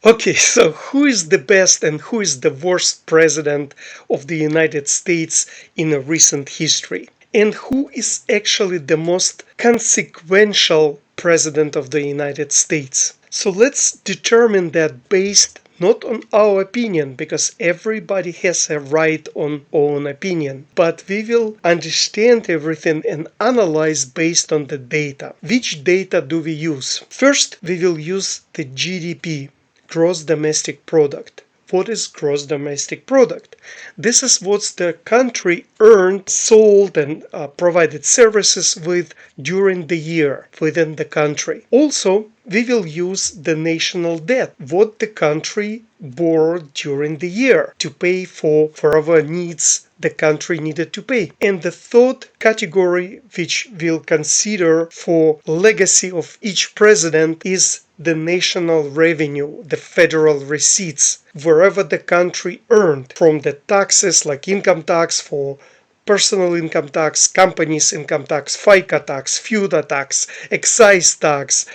Okay, so who is the best and who is the worst president of the United States in a recent history? And who is actually the most consequential president of the United States? So let's determine that based not on our opinion, because everybody has a right on own opinion, but we will understand everything and analyze based on the data. Which data do we use? First, we will use the GDP, gross domestic product. What is gross domestic product? This is what the country earned, sold, and provided services with during the year within the country. Also, we will use the national debt, what the country borrowed during the year to pay for whatever needs the country needed to pay. And the third category, which we'll consider for legacy of each president, is the national revenue, the federal receipts, wherever the country earned from the taxes like income tax for personal income tax, companies income tax, FICA tax, FUTA tax, excise tax,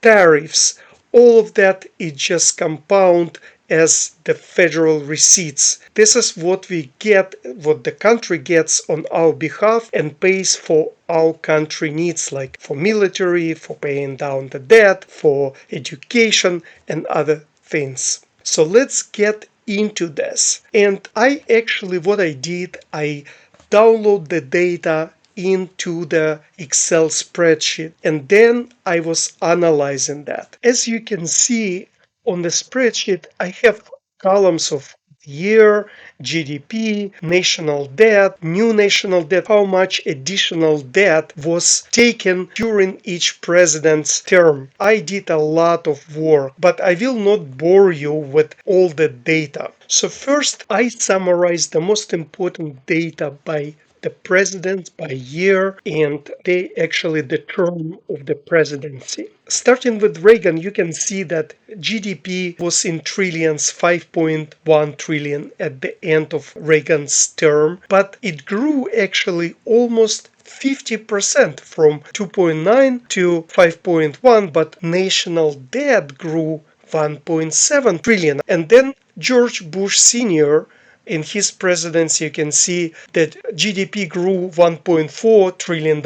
tariffs, all of that is just compound as the federal receipts. This is what we get, what the country gets on our behalf and pays for our country needs, like for military, for paying down the debt, for education and other things. So let's get into this. And what I did, I download the data into the Excel spreadsheet and then I was analyzing that. As you can see on the spreadsheet, I have columns of year, GDP, national debt, new national debt, how much additional debt was taken during each president's term. I did a lot of work, but I will not bore you with all the data. So first, I summarize the most important data by the president by year and the term of the presidency. Starting with Reagan, you can see that GDP was in trillions, 5.1 trillion at the end of Reagan's term, but it grew actually almost 50% from 2.9 to 5.1, but national debt grew 1.7 trillion. And then George Bush Sr., in his presidency, you can see that GDP grew $1.4 trillion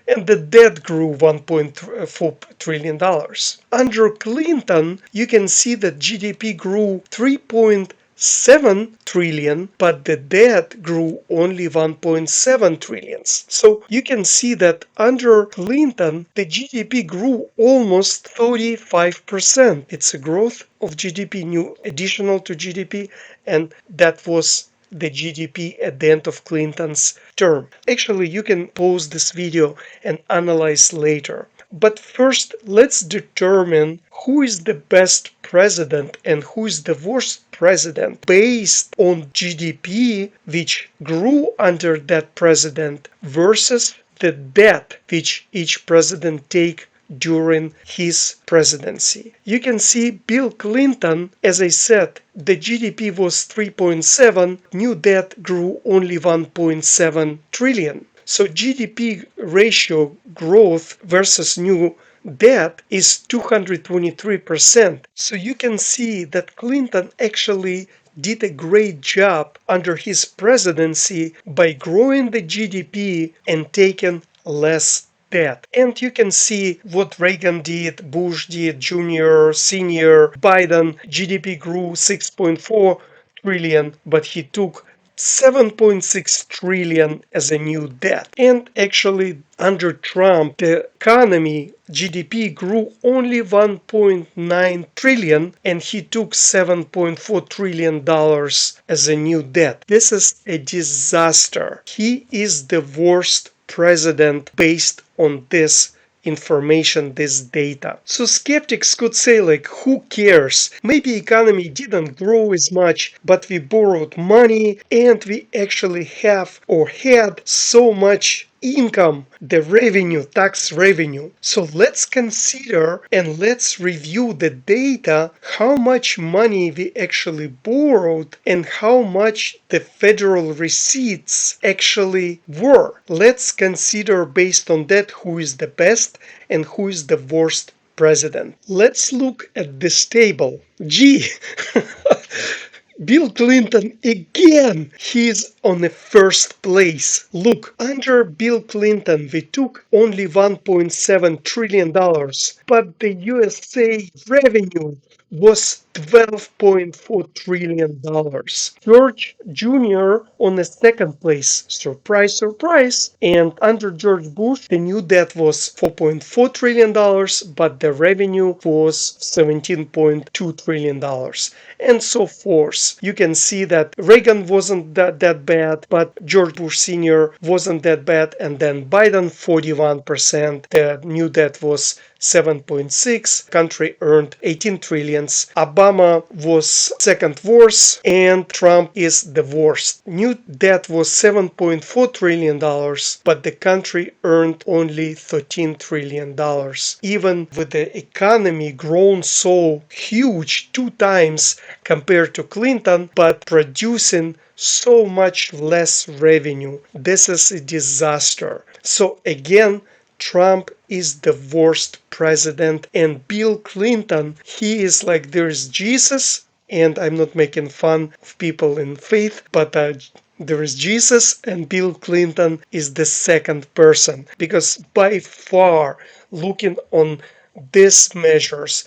and the debt grew $1.4 trillion. Under Clinton, you can see that GDP grew 3.7 trillion, but the debt grew only 1.7 trillions. So you can see that under Clinton, the GDP grew almost 35%. It's a growth of GDP, new additional to GDP, and that was the GDP at the end of Clinton's term. Actually, you can pause this video and analyze later. But first, let's determine who is the best president and who is the worst president based on GDP, which grew under that president, versus the debt which each president take during his presidency. You can see Bill Clinton, as I said, the GDP was 3.7, new debt grew only 1.7 trillion. So GDP ratio growth versus new debt is 223%. So you can see that Clinton actually did a great job under his presidency by growing the GDP and taking less debt. And you can see what Reagan did, Bush did, Junior, Senior, Biden. GDP grew 6.4 trillion, but he took 7.6 trillion as a new debt. And actually, under Trump, the economy GDP grew only 1.9 trillion and he took 7.4 trillion dollars as a new debt. This is a disaster. He is the worst president based on this information, this data. So skeptics could say, like, who cares? Maybe economy didn't grow as much, but we borrowed money and we actually have or had so much income, the revenue, tax revenue. So let's consider and let's review the data, how much money we actually borrowed and how much the federal receipts actually were. Let's consider based on that who is the best and who is the worst president. Let's look at this table. Gee, Bill Clinton again, he's on the first place. Look, under Bill Clinton, we took only $1.7 trillion, but the USA revenue was $12.4 trillion. George Jr. on the second place. Surprise, surprise. And under George Bush, the new debt was $4.4 trillion, but the revenue was $17.2 trillion. And so forth. You can see that Reagan wasn't that bad, but George Bush Sr. wasn't that bad, and then Biden 41%. The new debt was 7.6. Country earned 18 trillions. Obama was second worst, and Trump is the worst. New debt was $7.4 trillion, but the country earned only $13 trillion. Even with the economy grown so huge, 2 times compared to Clinton, but producing so much less revenue. This is a disaster. So again, Trump is the worst president, and Bill Clinton, he is like there's Jesus, and I'm not making fun of people in faith, but there is Jesus, and Bill Clinton is the second person, because by far, looking on these measures,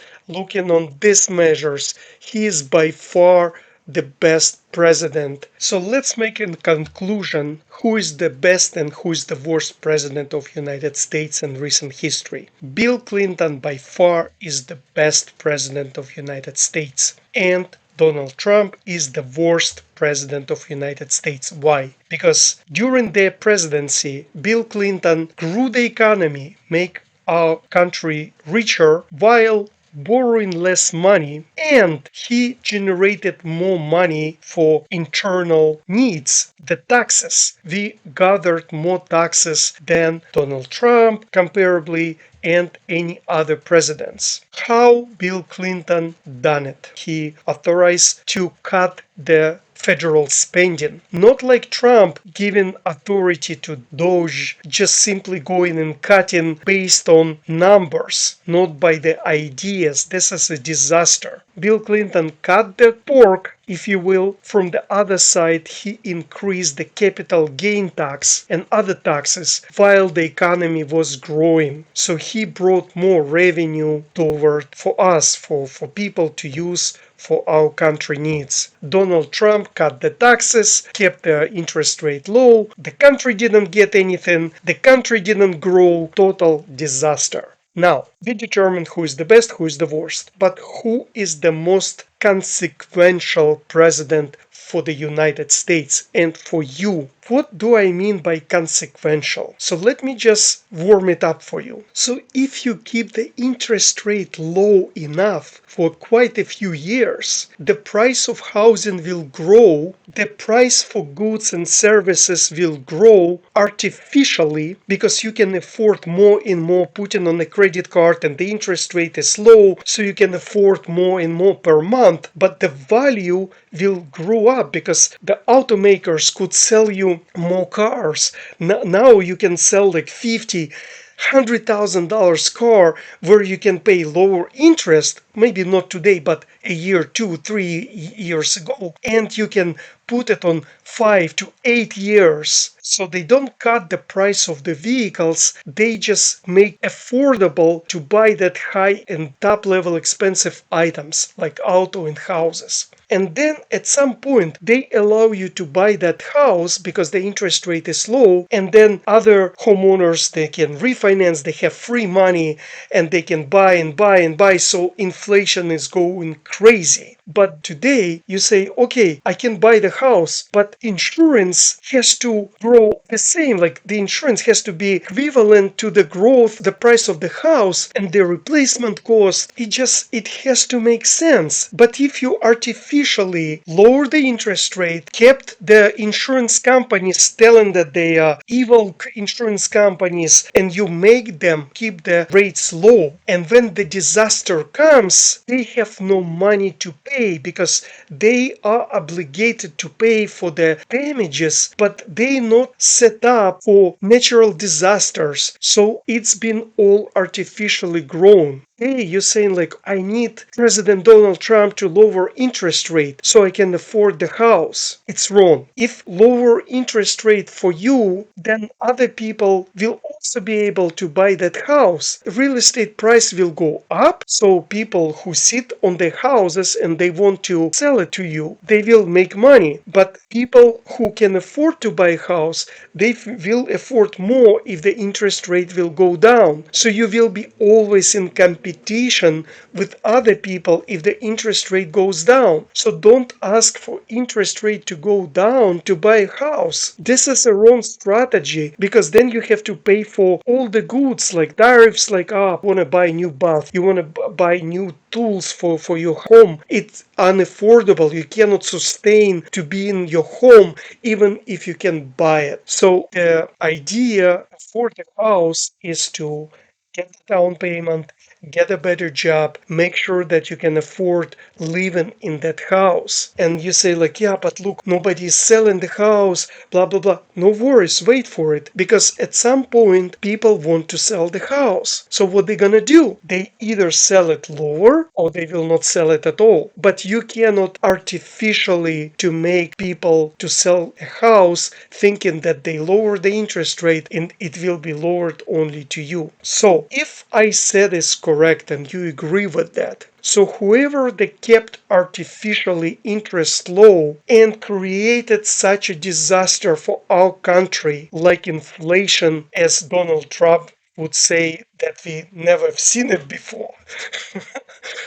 he is by far the best president. So let's make a conclusion who is the best and who is the worst president of United States in recent history. Bill Clinton by far is the best president of United States, and Donald Trump is the worst president of United States. Why? Because during their presidency, Bill Clinton grew the economy, make our country richer while borrowing less money, and he generated more money for internal needs, the taxes. We gathered more taxes than Donald Trump comparably and any other presidents. How Bill Clinton done it? He authorized to cut the federal spending. Not like Trump giving authority to Doge, just simply going and cutting based on numbers, not by the ideas. This is a disaster. Bill Clinton cut the pork, if you will. From the other side, he increased the capital gain tax and other taxes while the economy was growing. So he brought more revenue toward for us, for people to use for our country needs. Donald Trump cut the taxes, kept the interest rate low. The country didn't get anything. The country didn't grow. Total disaster. Now, we determine who is the best, who is the worst. But who is the most consequential president for the United States and for you? What do I mean by consequential? So let me just warm it up for you. So if you keep the interest rate low enough for quite a few years, the price of housing will grow, the price for goods and services will grow artificially because you can afford more and more putting on a credit card and the interest rate is low, so you can afford more and more per month, but the value will grow up because the automakers could sell you more cars. Now you can sell like $100,000 car where you can pay lower interest, maybe not today, but a year, 2, 3 years ago, and you can put it on 5 to 8 years. So they don't cut the price of the vehicles, they just make affordable to buy that high and top level expensive items like auto and houses. And then at some point they allow you to buy that house because the interest rate is low, and then other homeowners, they can refinance, they have free money and they can buy and buy and buy, so inflation is going crazy. But today you say, okay, I can buy the house, but insurance has to grow the same, like the insurance has to be equivalent to the growth, the price of the house and the replacement cost. It has to make sense. But if you artificially lower the interest rate, kept the insurance companies telling that they are evil insurance companies, and you make them keep the rates low, and when the disaster comes, they have no money to pay because they are obligated to pay for the damages, but they not set up for natural disasters. So it's been all artificially grown. hey, you're saying like, I need President Donald Trump to lower interest rate so I can afford the house. It's wrong. If lower interest rate for you, then other people will also be able to buy that house. Real estate price will go up. So people who sit on their houses and they want to sell it to you, they will make money. But people who can afford to buy a house, they will afford more if the interest rate will go down. So you will be always in competition with other people if the interest rate goes down. So don't ask for interest rate to go down to buy a house. This is a wrong strategy because then you have to pay for all the goods like tariffs, like you want to buy a new bath, you want to buy new tools for your home. It's unaffordable. You cannot sustain to be in your home even if you can buy it. So the idea for the house is to get the down payment, get a better job, make sure that you can afford living in that house. And you say like, yeah, but look, nobody is selling the house, blah, blah, blah. No worries, wait for it. Because at some point, people want to sell the house. So what they're gonna do? They either sell it lower or they will not sell it at all. But you cannot artificially to make people to sell a house thinking that they lower the interest rate and it will be lowered only to you. So if I said is correct and you agree with that, so whoever they kept artificially interest low and created such a disaster for our country like inflation, as Donald Trump would say that we never have seen it before.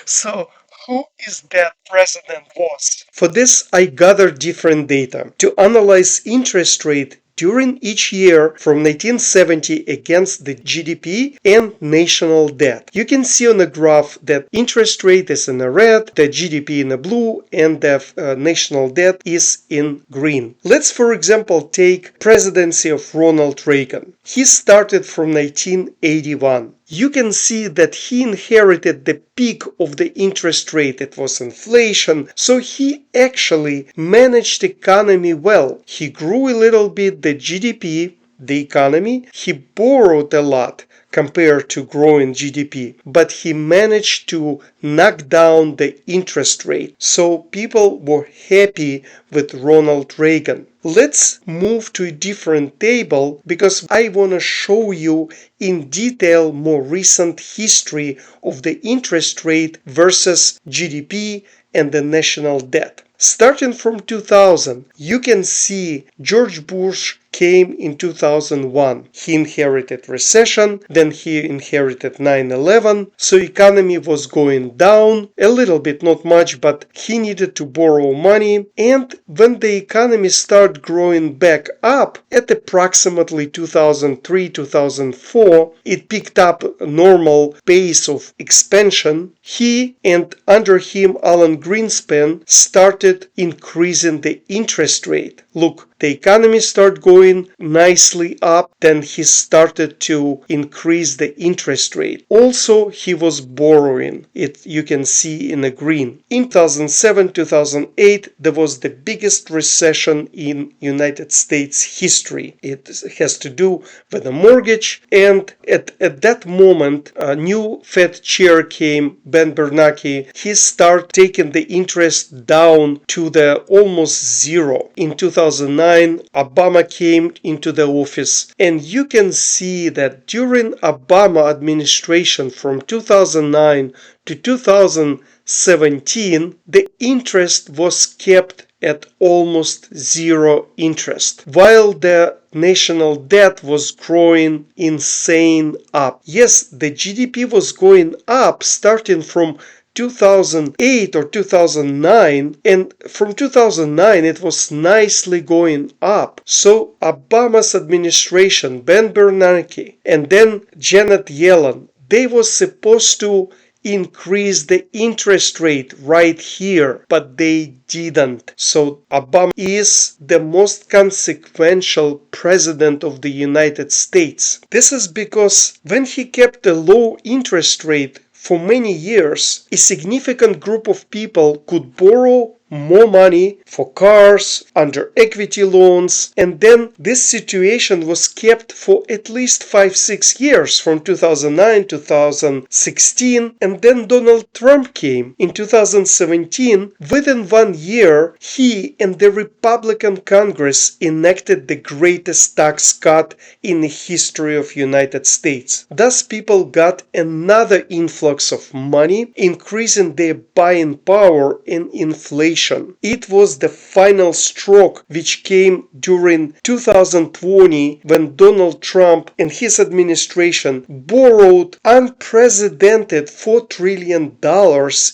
So who is that president was? For this, I gathered different data to analyze interest rate during each year from 1970 against the GDP and national debt. You can see on the graph that interest rate is in the red, the GDP in the blue, and the national debt is in green. Let's, for example, take presidency of Ronald Reagan. He started from 1981. You can see that he inherited the peak of the interest rate. It was inflation. So he actually managed the economy well. He grew a little bit the GDP, the economy. He borrowed a lot compared to growing GDP, but he managed to knock down the interest rate. So people were happy with Ronald Reagan. Let's move to a different table because I want to show you in detail more recent history of the interest rate versus GDP and the national debt. Starting from 2000, you can see George Bush came in 2001. He inherited recession, then he inherited 9/11, so economy was going down a little bit, not much, but he needed to borrow money. And when the economy started growing back up at approximately 2003-2004, it picked up a normal pace of expansion. He and under him Alan Greenspan started increasing the interest rate. Look, the economy started going nicely up, then he started to increase the interest rate. Also, he was borrowing. It you can see in the green. In 2007-2008, there was the biggest recession in United States history. It has to do with the mortgage, and at that moment, a new Fed chair came, Ben Bernanke. He started taking the interest down to the almost zero. In 2009, Obama came into the office, and you can see that during Obama administration from 2009 to 2017, the interest was kept at almost zero interest, while the national debt was growing insane up. Yes, the GDP was going up starting from 2008 or 2009, and from 2009 it was nicely going up. So Obama's administration, Ben Bernanke and then Janet Yellen, they were supposed to increase the interest rate right here, but they didn't. So Obama is the most consequential president of the United States. This is because when he kept a low interest rate for many years, a significant group of people could borrow more money for cars under equity loans, and then this situation was kept for at least 5-6 years, from 2009 to 2016, and then Donald Trump came in 2017. Within 1 year, he and the Republican Congress enacted the greatest tax cut in the history of United States. Thus, people got another influx of money, increasing their buying power and inflation. It was the final stroke, which came during 2020 when Donald Trump and his administration borrowed unprecedented $4 trillion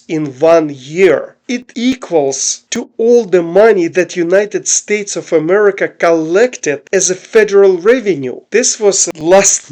in 1 year. It equals to all the money that United States of America collected as a federal revenue. This was last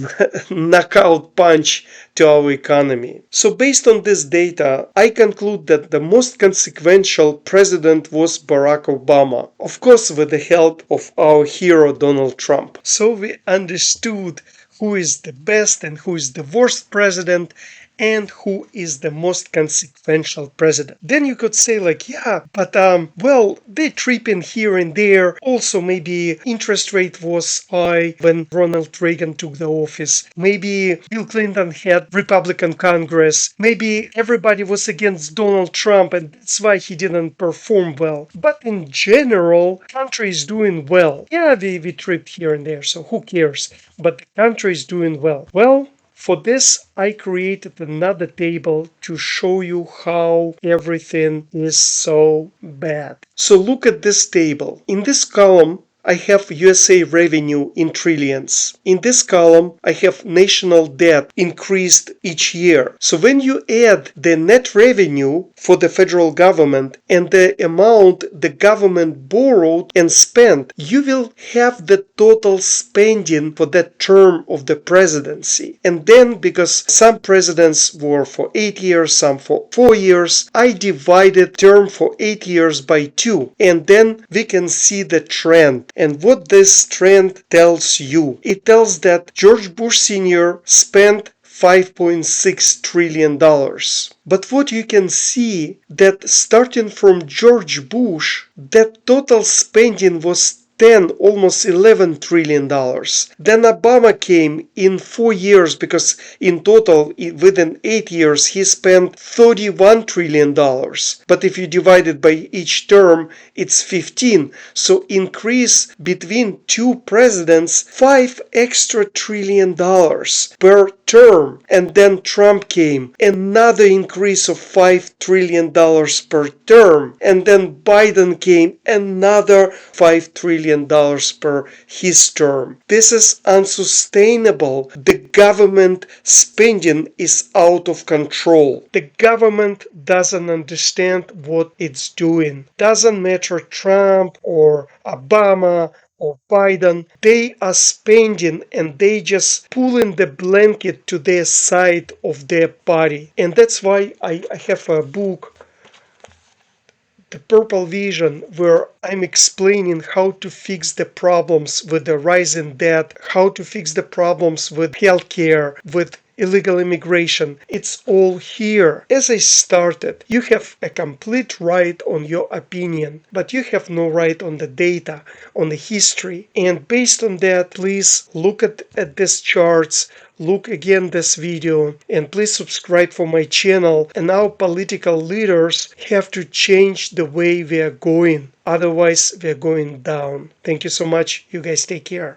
knockout punch to our economy. So based on this data, I conclude that the most consequential president was Barack Obama, of course with the help of our hero Donald Trump. So we understood who is the best and who is the worst president, and who is the most consequential president. Then you could say like, yeah, but well, they tripping here and there. Also, maybe interest rate was high when Ronald Reagan took the office. Maybe Bill Clinton had Republican Congress. Maybe everybody was against Donald Trump and that's why he didn't perform well. But in general, country is doing well. Yeah, we tripped here and there, so who cares? But the country is doing well. Well, for this, I created another table to show you how everything is so bad. So look at this table. In this column, I have USA revenue in trillions. In this column, I have national debt increased each year. So when you add the net revenue for the federal government and the amount the government borrowed and spent, you will have the total spending for that term of the presidency. And then, because some presidents were for 8 years, some for 4 years, I divided term for 8 years by 2. And then we can see the trend. And what this trend tells you, it tells that George Bush Sr. spent $5.6 trillion. But what you can see that starting from George Bush, that total spending was almost $11 trillion. Then Obama came in 4 years, because in total within 8 years he spent $31 trillion. But if you divide it by each term, it's 15. So increase between two presidents $5 extra trillion per term. And then Trump came, another increase of $5 trillion per term. And then Biden came, another $5 trillion per his term. This is unsustainable. The government spending is out of control. The government doesn't understand what it's doing. Doesn't matter Trump or Obama or Biden, they are spending and they just pulling the blanket to their side of their party. And that's why I have a book, The Purple Vision, where I'm explaining how to fix the problems with the rising debt, how to fix the problems with healthcare, with illegal immigration. It's all here. As I started, you have a complete right on your opinion, but you have no right on the data, on the history. And based on that, please look at these charts, look again this video, and please subscribe for my channel. And our political leaders have to change the way we are going. Otherwise, we are going down. Thank you so much. You guys take care.